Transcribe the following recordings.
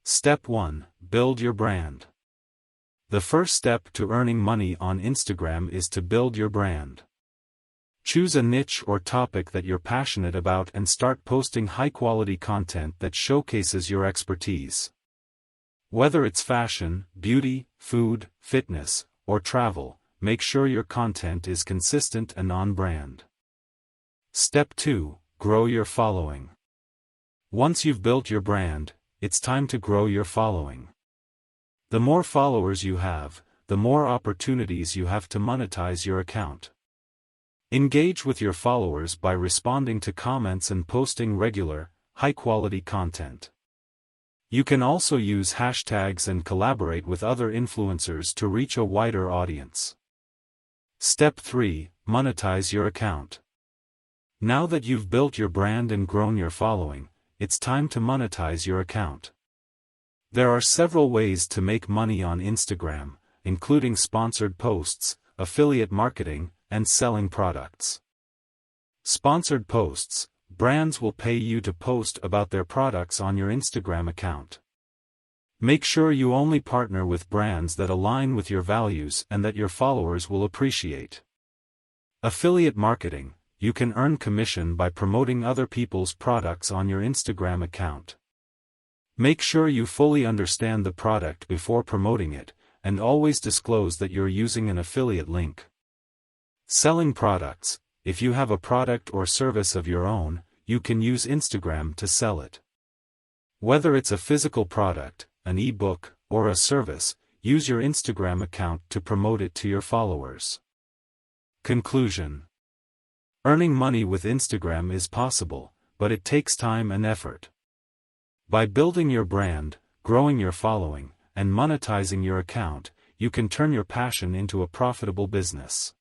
Step 1. Build your brand. The first step to earning money on Instagram is to build your brand. Choose a niche or topic that you're passionate about and start posting high-quality content that showcases your expertise. Whether it's fashion, beauty, food, fitness, or travel, make sure your content is consistent and on-brand. Step 2. Grow your following. Once you've built your brand, it's time to grow your following. The more followers you have, the more opportunities you have to monetize your account. Engage with your followers by responding to comments and posting regular, high-quality content. You can also use hashtags and collaborate with other influencers to reach a wider audience. Step 3. Monetize your account. Now that you've built your brand and grown your following, it's time to monetize your account. There are several ways to make money on Instagram, including sponsored posts, affiliate marketing, and selling products. Sponsored posts. Brands will pay you to post about their products on your Instagram account. Make sure you only partner with brands that align with your values and that your followers will appreciate. Affiliate marketing. You can earn commission by promoting other people's products on your Instagram account. Make sure you fully understand the product before promoting it, and always disclose that you're using an affiliate link. Selling products. If you have a product or service of your own, you can use Instagram to sell it. Whether it's a physical product, an e-book, or a service, use your Instagram account to promote it to your followers. Conclusion. Earning money with Instagram is possible, but it takes time and effort. By building your brand, growing your following, and monetizing your account, you can turn your passion into a profitable business.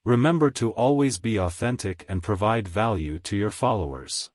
Remember to always be authentic and provide value to your followers.